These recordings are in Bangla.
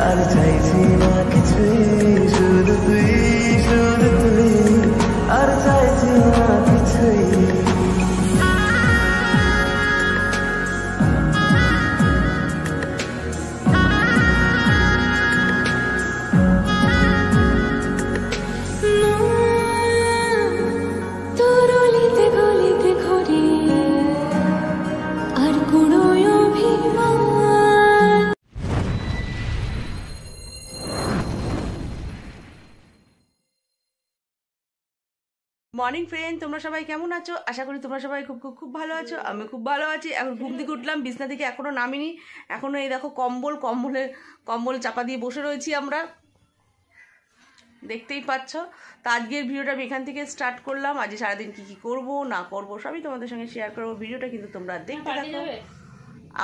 আর চাইছি না কিছুই, শুধু তুই, শুধু তুই, আর চাইছি না কিছুই। মর্নিং ফ্রেন্ড, তোমরা সবাই কেমন আছো? আশা করি তোমরা সবাই খুব খুব খুব ভালো আছো। আমি খুব ভালো আছি। এখন ঘুম থেকে উঠলাম, বিছনা থেকে এখনও নামিনি। এখনও এই দেখো কম্বল চাপা দিয়ে বসে রয়েছি আমরা, দেখতেই পাচ্ছ। তো আজকের ভিডিওটা আমি এখান থেকে স্টার্ট করলাম। আজ সারাদিন কী কী করবো না করবো সবই তোমাদের সঙ্গে শেয়ার করবো। ভিডিওটা কিন্তু তোমরা দেখতে থাকো।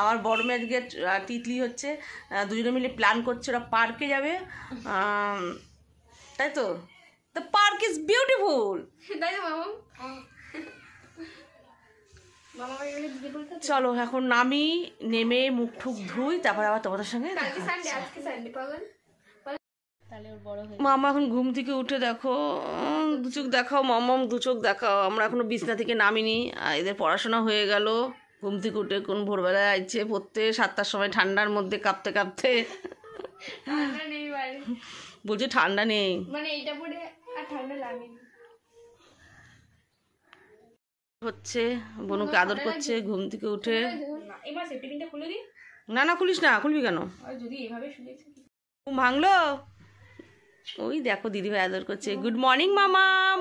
আমার বড় মেয়ে আজকে তিতলি হচ্ছে, দুজনে মিলে প্ল্যান করছে ওরা পার্কে যাবে, তাই তো? The park is beautiful. চলো এখন নামি, নেমে মুখ ঠুক ধুই, তারপর আবার তোমাদের সঙ্গে। মামা এখন ঘুম থেকে উঠে দেখো, দু চোখ দেখাও মামাম, দু চোখ দেখাও। আমরা এখনো বিছনা থেকে নামিনি। এদের পড়াশোনা হয়ে গেল। ঘুম থেকে উঠে কোন ভোরবেলায় আইছে পড়তে, 7টার সময় ঠান্ডার মধ্যে কাঁপতে কাঁপতে। বলছে ঠান্ডা নেই, মানে এইটা পরে আর ঠান্ডা লাগেনি হচ্ছে। বনুকে আদর করছে ঘুম থেকে উঠে। না না খুলিস না, খুলবি কেন? ঘুম ভাঙলো? ওই দেখো দিদিভাই আদর করছে। গুড মর্নিং মামাম,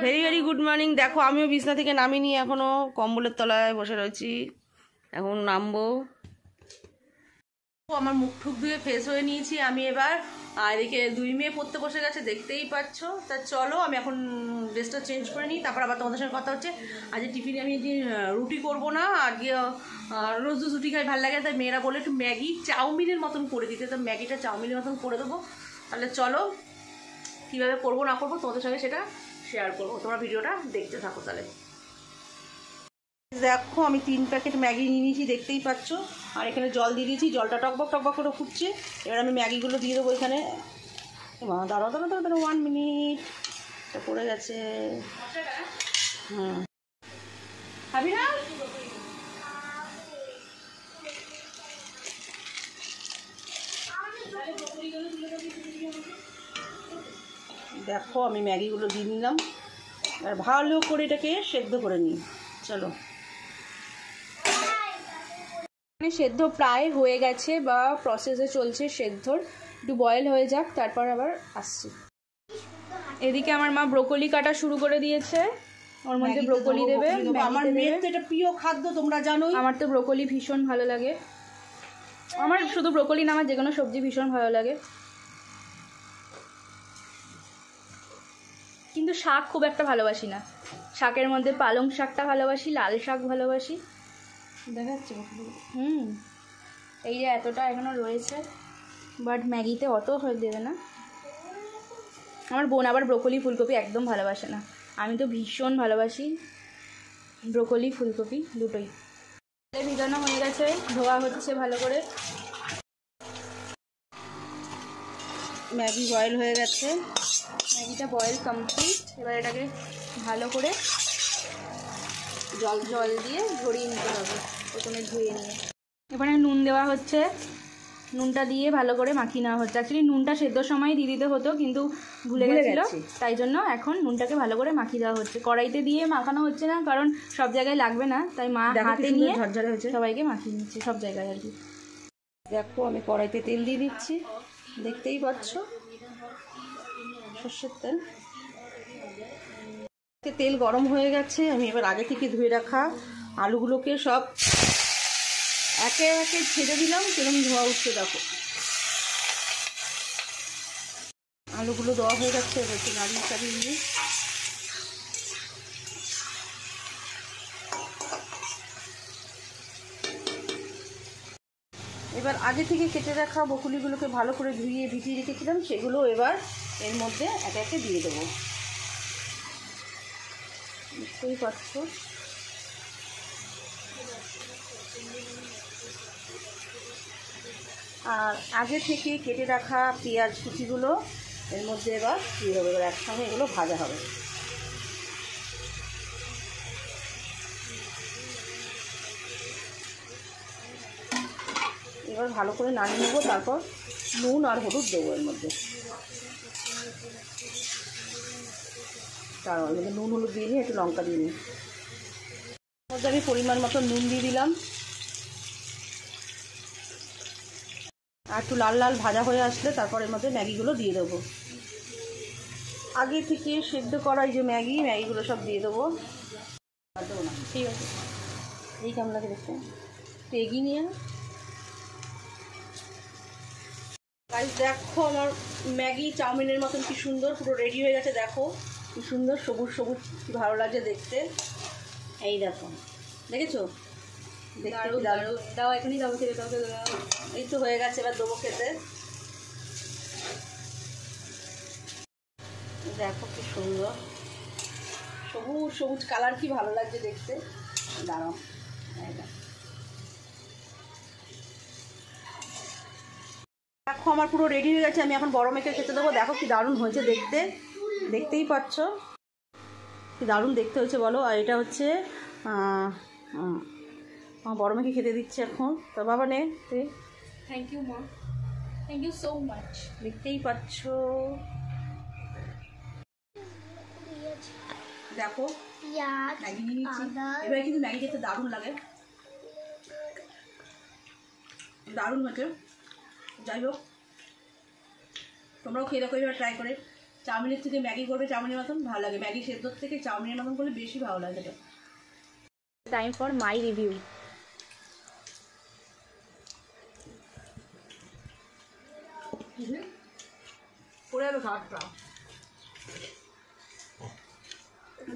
ভেরি ভেরি গুড মর্নিং। দেখো আমিও বিছনা থেকে নামিনি এখনো, কম্বলের তলায় বসে রয়েছি। এখন নামবো। আমার মুখ ঠুক ধুয়ে ফ্রেশ হয়ে নিয়েছি আমি এবার। আর এদিকে দুই মেয়ে পড়তে বসে গেছে, দেখতেই পাচ্ছ। তা চলো আমি এখন ড্রেসটা চেঞ্জ করে নিই, তারপর আবার তোমাদের সঙ্গে কথা হচ্ছে। আজকে টিফিনে আমি যে রুটি করবো না, আজকে রোজ রোজ রুটি খাই ভালো লাগে, তাই মেয়েরা বলে একটু ম্যাগি চাউমিনের মতন করে দিতে। তো ম্যাগিটা চাউমিনের মতন করে দেবো। তাহলে চলো কীভাবে করবো না করবো তোমাদের সঙ্গে সেটা শেয়ার করবো, তোমরা ভিডিওটা দেখতে থাকো। তাহলে দেখো আমি 3 প্যাকেট ম্যাগি নিয়ে নিয়েছি, দেখতেই পাচ্ছ। আর এখানে জল দিয়ে দিয়েছি, জলটা টকবক টকবক করে ফুটছে। এবার আমি ম্যাগিগুলো দিয়ে দেবো এখানে। দাঁড়াও 1 মিনিট, পড়ে গেছে। খাবি না? দেখো আমি ম্যাগিগুলো দিয়ে নিলাম। আর ভালো করে এটাকে সেদ্ধ করে নিই। চলো, সেদ্ধ প্রায় হয়ে গেছে বা প্রসেসে চলছে সেদ্ধর, একটু বয়েল হয়ে যাক তারপর আবার আসছি। এদিকে আমার মা ব্রোকলি কাটা শুরু করে দিয়েছে, ওর মধ্যে ব্রোকলি দেবে। আমার মেয়ের তো এটা প্রিয় খাদ্য, তোমরা জানোই। আমার তো ব্রোকলি ভীষণ ভালো লাগে। আমার শুধু ব্রোকলি না, আমার যে কোনো সবজি ভীষণ ভালো লাগে, কিন্তু শাক খুব একটা ভালোবাসি না। শাকের মধ্যে পালং শাকটা ভালোবাসি, লাল শাক ভালোবাসি। দেখা যাচ্ছে এই যে এতটা এখনো রয়েছে, বাট ম্যাগিতে অত হয়ে দেবে না। আমার বোন আবার ব্রোকলি ফুলকপি একদম ভালোবাসে না, আমি তো ভীষণ ভালোবাসি ব্রোকলি ফুলকপি দুটোই। ভিজানো হয়ে গেছে, ধোয়া হচ্ছে ভালো করে। ম্যাগি বয়েল হয়ে গেছে, ম্যাগিটা বয়েল কমপ্লিট। এবার এটাকে ভালো করে জল দিয়ে ঝরিয়ে নিতে হবে, প্রথমে ধুয়ে নিয়ে। এবারে নুন দেওয়া হচ্ছে, নুনটা দিয়ে ভালো করে মাখিয়ে নেওয়া হচ্ছে। অ্যাকচুয়ালি নুনটা সেদ্ধর সময় দিয়ে দিতে হতো, কিন্তু ভুলে গেছিল, তাই জন্য এখন নুনটাকে ভালো করে মাখিয়ে দেওয়া হচ্ছে। কড়াইতে দিয়ে মাখানো হচ্ছে না, কারণ সব জায়গায় লাগবে না, তাই মা হাতে নিয়ে ঝরঝরে হচ্ছে সবাইকে মাখিয়ে নিচ্ছে সব জায়গায় আর কি। দেখো আমি কড়াইতে তেল দিয়ে দিচ্ছি, দেখতেই পাচ্ছ সর্ষের তেল। তেল গরম হয়ে গেছে, আমি এবার আগে থেকে ধুয়ে রাখা আলুগুলোকে সব একে একে ছেড়ে দিলাম। কিরম ধোয়া উঠছে দেখো। আলুগুলো দেওয়া হয়ে গেছে, এবার একটু নাড়িয়ে চাড়িয়ে নিয়ে এবার আগে থেকে কেটে রাখা বকুলিগুলোকে ভালো করে ধুয়ে ভিজিয়ে রেখেছিলাম, সেগুলো এবার এর মধ্যে একে একে দিয়ে দেবো। বুঝতেই পারছো আর আগে থেকে কেটে রাখা পেঁয়াজ কুচিগুলো এর মধ্যে এবার দিয়ে হবে, এবার একসঙ্গে এগুলো ভাজা হবে। এবার ভালো করে নাড়িয়ে নেবো, তারপর নুন আর হলুদ দেবো এর মধ্যে। তার মধ্যে নুন হলুদ দিয়ে নিই, একটু লঙ্কা দিয়ে নিই। এর মধ্যে আমি পরিমাণ মতো নুন দিয়ে দিলাম। আর একটু লাল লাল ভাজা হয়ে আসলে তারপর এর মধ্যে ম্যাগিগুলো দিয়ে দেবো। আগে থেকে সেদ্ধ করা এই যে ম্যাগিগুলো সব দিয়ে দেবো। দেবো না, ঠিক আছে। এই কেমন লাগে দেখতে, একটু এগিয়ে নিয়ে গাইস দেখো আমার ম্যাগি চাউমিনের মতন কি সুন্দর পুরো রেডি হয়ে গেছে। দেখো কি সুন্দর সবুজ সবুজ, কি ভালো লাগছে দেখতে। এই দেখো, দেখেছো? দেখতে দারুণ। দাও এখনই দাও, খেতে দাও, এই তো হয়ে গেছে, এবার দেবো খেতে। দেখো কি সুন্দর সবুজ সবুজ কালার, কি ভালো লাগছে দেখতে। দাঁড়াও, দেখো আমার পুরো রেডি হয়ে গেছে। আমি এখন বড় মেখে খেতে দেবো। দেখো কি দারুণ হয়েছে দেখতে, দেখতেই পাচ্ছ কি দারুণ দেখতে হয়েছে বলো। আর এটা হচ্ছে আমার বড় মেখে খেতে দিচ্ছে এখন। তো বাবা নে, থ্যাংক ইউ মা, থ্যাংক ইউ সো মাচ। দেখতেই পাচ্ছ, দেখো ম্যাগি নিয়ে নিচ্ছি। এবার কিন্তু ম্যাগি খেতে দারুণ লাগে, দারুণ হয়েছে। যাই হোক, তোমরাও খেয়ে দেখো এবার ট্রাই করে। চাউমিনের থেকে ম্যাগি করবে চাউমিনের মতন ভালো লাগে, ম্যাগি সেদ্ধর থেকে চাউমিনের মতন করলে বেশি ভালো লাগে। Time for my review. পড়ে যাবে ঘাটটা।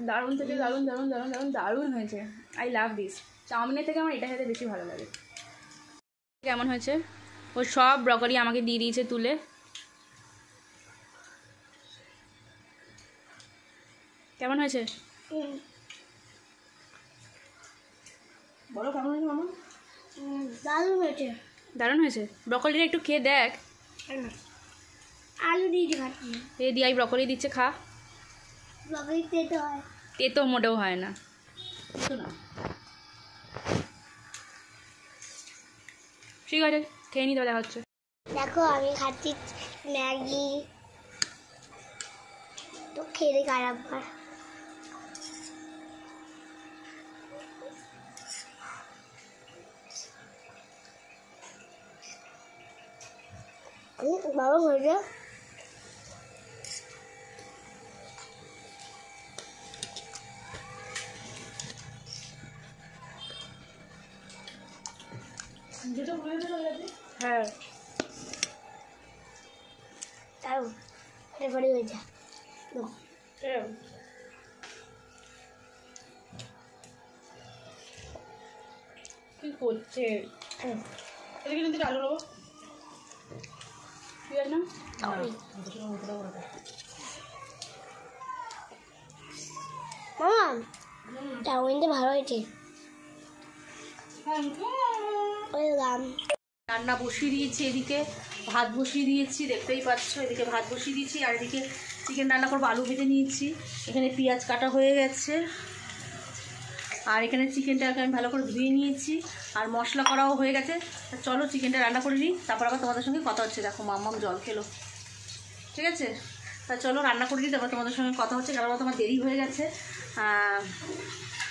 দারুণ থেকে দারুণ দারুণ দারুণ দারুণ দারুণ হয়েছে। I love this. চাউমিনের থেকে আমার এটা খেতে বেশি ভালো লাগে। কেমন হয়েছে? ও সব ব্রকলি আমাকে দিয়ে দিয়েছে তুলে। কেমন হয়েছে? বলো কেমন হয়েছে মামা? দারুণ হয়েছে। দারুণ হয়েছে। ব্রকলিটা একটু খেয়ে দেখ। আলু দিয়ে খাচ্ছি, এ দিয়াই ব্রকলি দিচ্ছে, খা। ব্রকলি তেতো হয়। তেতো মোটেও হয় না। না ঠিক আছে, খেয়ে নিতে দেখা হচ্ছে। দেখো আমি খাচ্ছি ম্যাগি, তো খেয়ে খারাপ হয়। বাবা হয়েছে হ্যাঁ, দারুণ, এবারে হয়েছে। কি করছে? এদিকে কিন্তু আলু নেবো। ঠিক আছে না? মামা চাউমিনটা ভালো হয়েছে। ওই দাম রান্না বসিয়ে দিয়েছি, এদিকে ভাত বসিয়ে দিয়েছি, দেখতেই পাচ্ছ। এদিকে ভাত বসিয়ে দিয়েছি আর এদিকে চিকেন রান্না করবো। আলু ভেজে নিয়েছি, এখানে পেঁয়াজ কাটা হয়ে গেছে, আর এখানে চিকেনটাকে আমি ভালো করে ধুয়ে নিয়েছি আর মশলা করাও হয়ে গেছে। চলো চিকেনটা রান্না করে নিই, তারপর আবার তোমাদের সঙ্গে কথা হচ্ছে। দেখো মাম্মাম জল খেলো, ঠিক আছে? তা চলো রান্না করে দিই, তারপর তোমাদের সঙ্গে কথা হচ্ছে। কারণ তোমার দেরি হয়ে গেছে,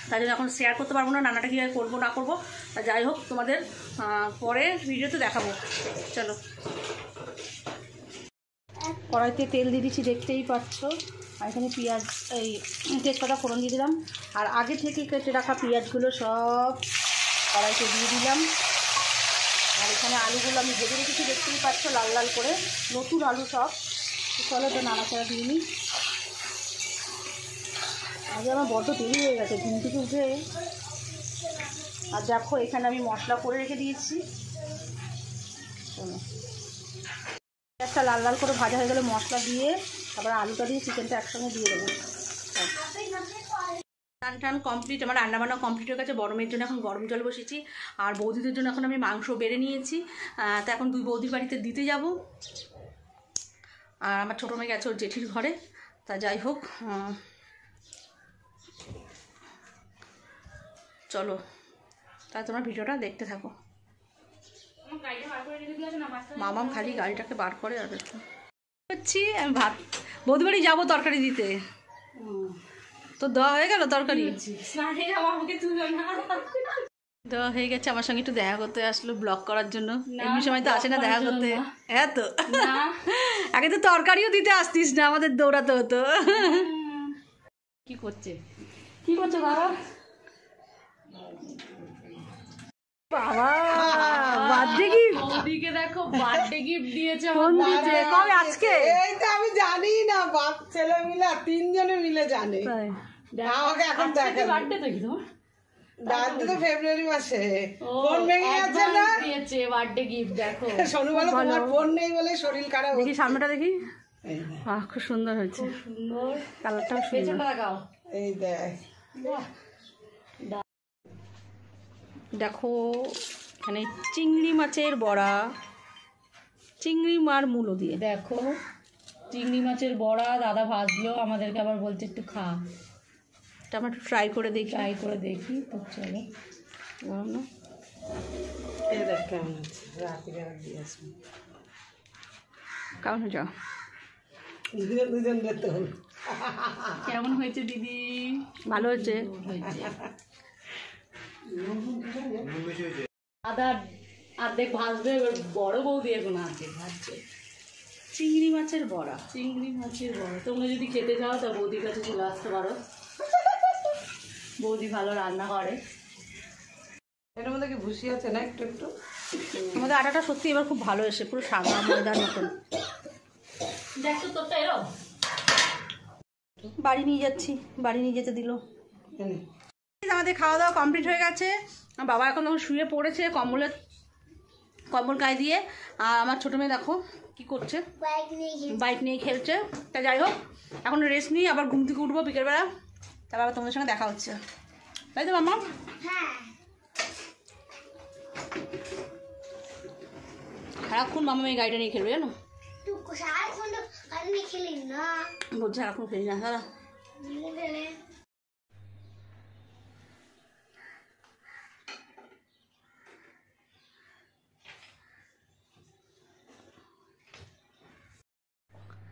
তাই জন্য এখন শেয়ার করতে পারবো না রান্নাটা কীভাবে করবো না করবো। তা যাই হোক, তোমাদের পরে ভিডিওতে দেখাবো। চলো, কড়াইতে তেল দিয়ে দিচ্ছি, দেখতেই পাচ্ছ। আর এখানে পেঁয়াজ, এই তেজপাতা ফোড়ন দিয়ে দিলাম। আর আগে থেকে কেটে রাখা পেঁয়াজগুলো সব কড়াইতে দিয়ে দিলাম। আর এখানে আলুগুলো আমি ভেজে রেখেছি, দেখতেই পাচ্ছ লাল লাল করে, নতুন আলু সব। চলো তো নাড়াচাড়া দিয়ে নিই। আগে আমার বড্ড দেরি হয়ে গেছে ঘুম থেকে উঠে। আর দেখো এখানে আমি মশলা করে রেখে দিয়েছি। একটা লাল লাল করে ভাজা হয়ে গেলে মশলা দিয়ে তারপর আলুটা দিয়ে চিকেনটা একসঙ্গে দিয়ে দেবো। টান টান কমপ্লিট, আমার রান্নাবান্না কমপ্লিট হয়ে গেছে। বড় মেয়ের জন্য এখন গরম জল বসেছি, আর বৌদিদের জন্য এখন আমি মাংস বেড়ে নিয়েছি। তা এখন দুই বৌদির বাড়িতে দিতে যাব। আর আমার ছোটো মেয়ে গেছে ওর জেঠির ঘরে। তা যাই হোক, চলো তাহলে তোমরা ভিডিওটা দেখতে থাকো। মামাম খালি গাড়িটাকে বার করে আর হচ্ছি আমি ভাত বৌদি বাড়ি যাবো তরকারি দিতে। তো দেওয়া হয়ে গেল তরকারি, দেওয়া হয়ে গেছে। আমার সঙ্গে একটু দেখা করতে আসলো ব্লগ করার জন্য। এমনি সময় তো আসে না দেখা করতে। হ্যাঁ তো আগে তো তরকারিও দিতে আসতিস না, আমাদের দৌড়াতে হতো। কি করছে বাবা? বাবা বার্থডে গিফট, ওদিকে দেখো বার্থডে গিফট দিয়েছে। কোন দিয়েছে? কবে? আজকে? এই তো আমি জানি না, বাপ ছেলে মিলে 3 জনে মিলে জানে। আমাকে এখন দেখা বার্থডে তো কি তোমার? বার্থডে তো ফেব্রুয়ারি মাসে। ফোন ভেঙে গেছে না, দিয়েছে বার্থডে গিফট। দেখো শোনো বলো তোমার ফোন নেই বলে শরীর খারাপ। দেখি সামনেটা দেখি। এই খুব সুন্দর হয়েছে, সুন্দর কালারটাও সুন্দর। লাগাও, এই দেখ দেখো এখানে চিংড়ি মাছের বড়া, চিংড়ি মার মূলো দিয়ে। দেখো চিংড়ি মাছের বড়া দাদা ভাজলো, আমাদেরকে আবার বলছে একটু খা। এটা আমরা একটু ট্রাই করে দেখি। তো চলো না, এই দেখ কেমন আছে। রাতে দিয়ে আসবো কেমন হয়েছে? দুজন দেখতে হলো। কেমন হয়েছে দিদি? ভালো হয়েছে। আদা অর্ধেক ভাজবে, এবার বড় বৌদি এখন অর্ধেক ভাজছে। চিংড়ি মাছের বড়া, তোমরা যদি খেতে চাও তা বৌদির কাছে চলে আসতে পারো। বৌদি ভালো রান্না করে। এটার মধ্যে কি ভুসি আছে না একটু একটু? আমাদের আটাটা সত্যি এবার খুব ভালো এসে, পুরো সাদা ময়দার মতন। দেখো তোরটা এরকম। বাড়ি নিয়ে যাচ্ছি, বাড়ি নিয়ে যেতে দিল। আমাদের খাওয়া দাওয়া কমপ্লিট হয়ে গেছে। বাবা এখন শুয়ে পড়েছে কম্বল গায়ে দিয়ে। আর আমার ছোটো মেয়ে দেখো কি করছে, বাইক নিয়ে খেলছে। তা যাই হোক, এখন রেস্ট নিই, আবার ঘুম থেকে উঠবো বিকেলবেলা। তারপর আবার তোমাদের সঙ্গে দেখা হচ্ছে, তাই তো মামা? সারাক্ষণ মামা এই গাড়িটা নিয়ে খেলবে, জানো? বলছে সারাক্ষণ খেলি না দাদা।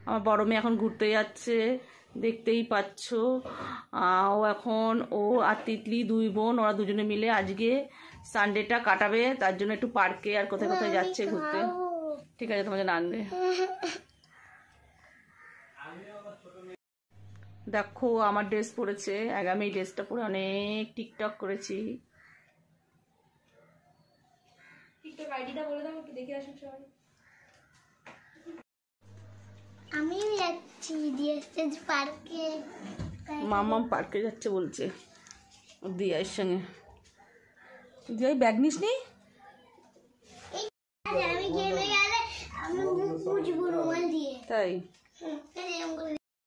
আমার বড় মেয়ে এখন ঘুরতে যাচ্ছে, দেখতেই পাচ্ছ। ও আর তিতলি দুই বোন, ওরা দুজনে মিলে আজকে সানডেটা কাটাবে। তার জন্য একটু পার্কে আর কোথায় কোথায় যাচ্ছে ঘুরতে। ঠিক আছে, তোমাদের আনবে। দেখো আমার ড্রেস পরেছে, আগামী এই ড্রেসটা পরে অনেক টিকটক করেছি। টিকটক আইডিটা বলে দাও একটু দেখে আসুন সবাই। আমি যাচ্ছি পার্কে। মামাম পার্কে যাচ্ছে বলছে দিয়ার সঙ্গে। দিয়াই ব্যাগ নিস নি? তাই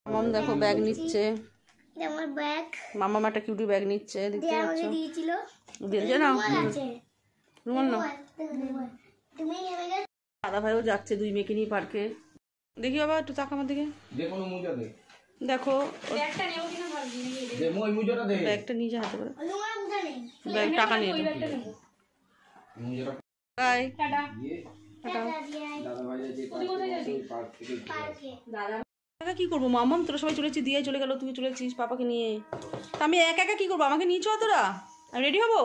মামাম দেখো ব্যাগ নিচ্ছে। মামাম একটা কিউটি ব্যাগ নিচ্ছে, দেখতে পাচ্ছ? দিয়েছে না রুমাল না। দাদা ভাইও যাচ্ছে দুই মেয়েকে নিয়ে পার্কে। দেখি বাবা একটু তাকা আমার দিকে। দেখো ব্যাগটা নিয়ে যা হাতে করে, ব্যাগ টাকা নিয়ে বাই। দাদা কি করবো মামাম, তোরা সবাই চলেছি, দিয়ে চলে গেল, তুই চলেছিস পাপাকে নিয়ে। তা আমি একা একা কি করবো? আমাকে নিয়ে চল তোরা, আমি রেডি হবো।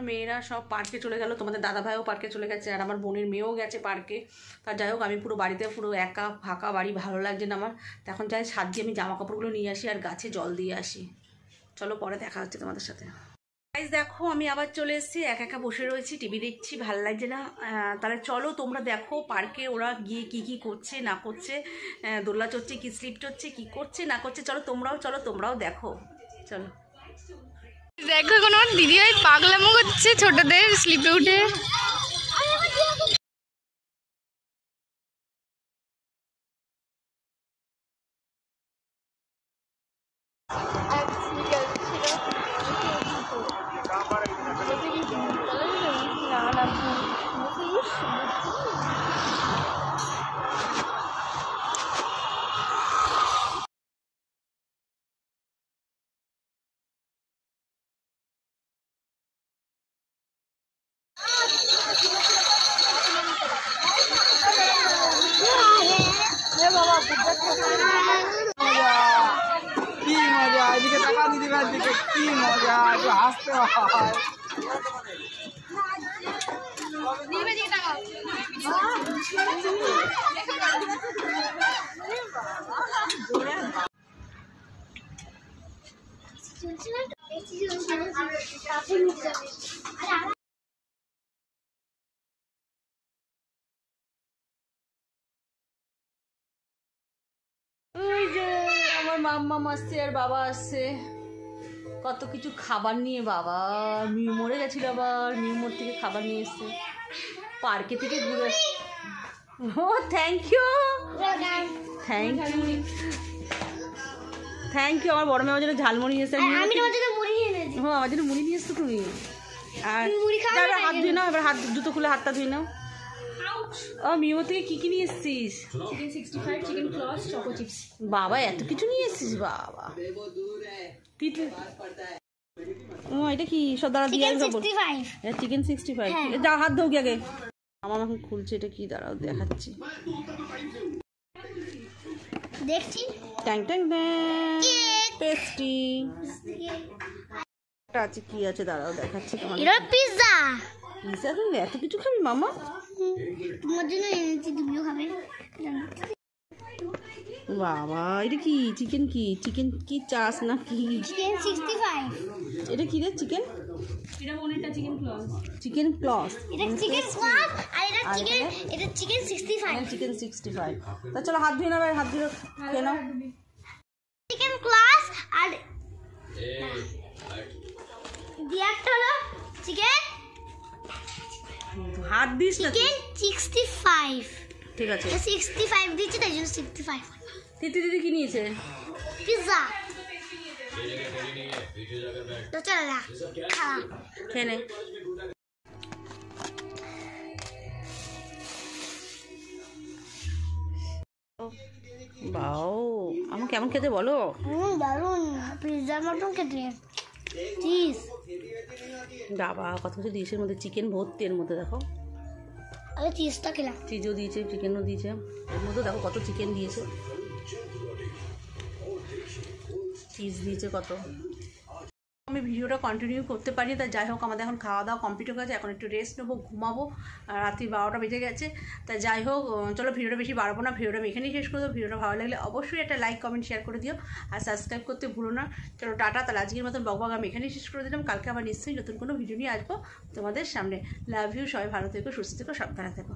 মেয়েরা সব পার্কে চলে গেল, তোমাদের দাদা ভাইও পার্কে চলে গেছে, আর আমার বোনের মেয়েও গেছে পার্কে। তা যাই হোক, আমি পুরো বাড়িতে পুরো একা ফাঁকা বাড়ি, ভালো লাগছে না আমার। এখন চাই ছাদ দিয়ে আমি জামা কাপড়গুলো নিয়ে আসি আর গাছে জল দিয়ে আসি। চলো পরে দেখা হচ্ছে তোমাদের সাথে। গাইস দেখো আমি আবার চলে এসেছি, একা একা বসে রয়েছি, টিভি দেখছি, ভালো লাগছে না। তাহলে চলো তোমরা দেখো পার্কে ওরা গিয়ে কি কি করছে না করছে, দোলনা চড়ছে কি স্লিপ চড়ছে কি করছে না করছে। চলো তোমরাও দেখো, চলো। দেখো কোনো দিদি ওই পাগলামো করছে ছোটদের স্লিপে উঠে। কি মজা, এদিকে টাকা দিদি ভাই দিকে কি মজা, একটু হাসতে হয়। ওই যে আমার মাম্মা আসছে আর বাবা আসছে, কত কিছু খাবার নিয়ে। বাবা মিউ মরে গেছিল, আবার মিউ মোড় থেকে খাবার নিয়ে এসছে, পার্কে থেকে ঘুরে। Oh thank you, thank you, thank you. আমার বড় মেয়ে আমার জন্য ঝালমুড়ি নিয়ে এসছে। হ্যাঁ আমার জন্য মুড়ি নিয়ে এসছো তুমি। আর হাত ধুয়ে নাও, এবার হাত জুতো খুলে হাতটা ধুয়ে নাও। ও মিমো থেকে কি কি নিয়ে এসছিস? Chicken 65, chicken claws, choco chips. বাবা এত কিছু নিয়ে এসছিস বাবা। ও এটা কি সব দাঁড়া দিয়ে এটা চিকেন 65। যা হাত ধো আগে। আমার এখন খুলছে, এটা কি দাঁড়াও দেখাচ্ছি। দেখছি ট্যাং ট্যাং ট্যাং পেস্ট্রি আছে, কি আছে দাঁড়াও দেখাচ্ছি তোমার। এটা পিৎজা। পিৎজা তুমি এত কিছু খাবি মামা? তোমার জন্য এনেছি, তুমিও খাবে। বাবা এটা কি চিকেন? কি চিকেন কি চাস না কি? চিকেন 65। এটা কি রে চিকেন? এটা মনেরটা চিকেন ক্লস। Chicken claws. এটা চিকেন স্কোয়াড আর এটা চিকেন 65। চিকেন 65। তা চলো হাত ধুয়ে নাও, হাত ধুয়ে খেয়ে নাও। চিকেন ক্লস আর দিয়াটা হলো চিকেন হাত দিস না তুই। 65। ঠিক আছে। 65 দিচ্ছি, তাই জন্য 65। তিতি দিদি কি নিয়েছে? পিৎজা। তো চলো না খাওয়া। খেয়ে নে। বাও আমার কেমন খেতে বলো? দারুন, পিৎজার মতন খেতে। চিজ বাবা কত কিছু দিয়েছে এর মধ্যে, চিকেন ভর্তি এর মধ্যে দেখো। আরে চিজটা খেলাম। চিজও দিয়েছে, চিকেনও দিয়েছে, এর মধ্যে দেখো কত চিকেন দিয়েছে, চিজ দিয়েছে কত। আমি ভিডিওটা কন্টিনিউ করতে পারি, তা যাই হোক আমাদের এখন খাওয়া দাওয়া কমপ্লিট হয়ে গেছে, এখন একটু রেস্ট নেবো, ঘুমাবো। রাত্রি 12টা বেজে গেছে। তা যাই হোক চলো ভিডিওটা বেশি বাড়াবো না, ভিডিওটা আমি এখানেই শেষ করে দেবো। ভিডিওটা ভালো লাগলে অবশ্যই একটা লাইক কমেন্ট শেয়ার করে দিও, আর সাবস্ক্রাইব করতে ভুলো না। চলো টাটা। তাহলে আজকের মতন বকবক আমি এখানেই শেষ করে দিলাম। কালকে আবার নিশ্চয়ই নতুন কোনো ভিডিও নিয়ে আসবো তোমাদের সামনে। লাভ ইউ, সবাই ভালো থেকো, সুস্থ থেকো, সাবধানে থেকো।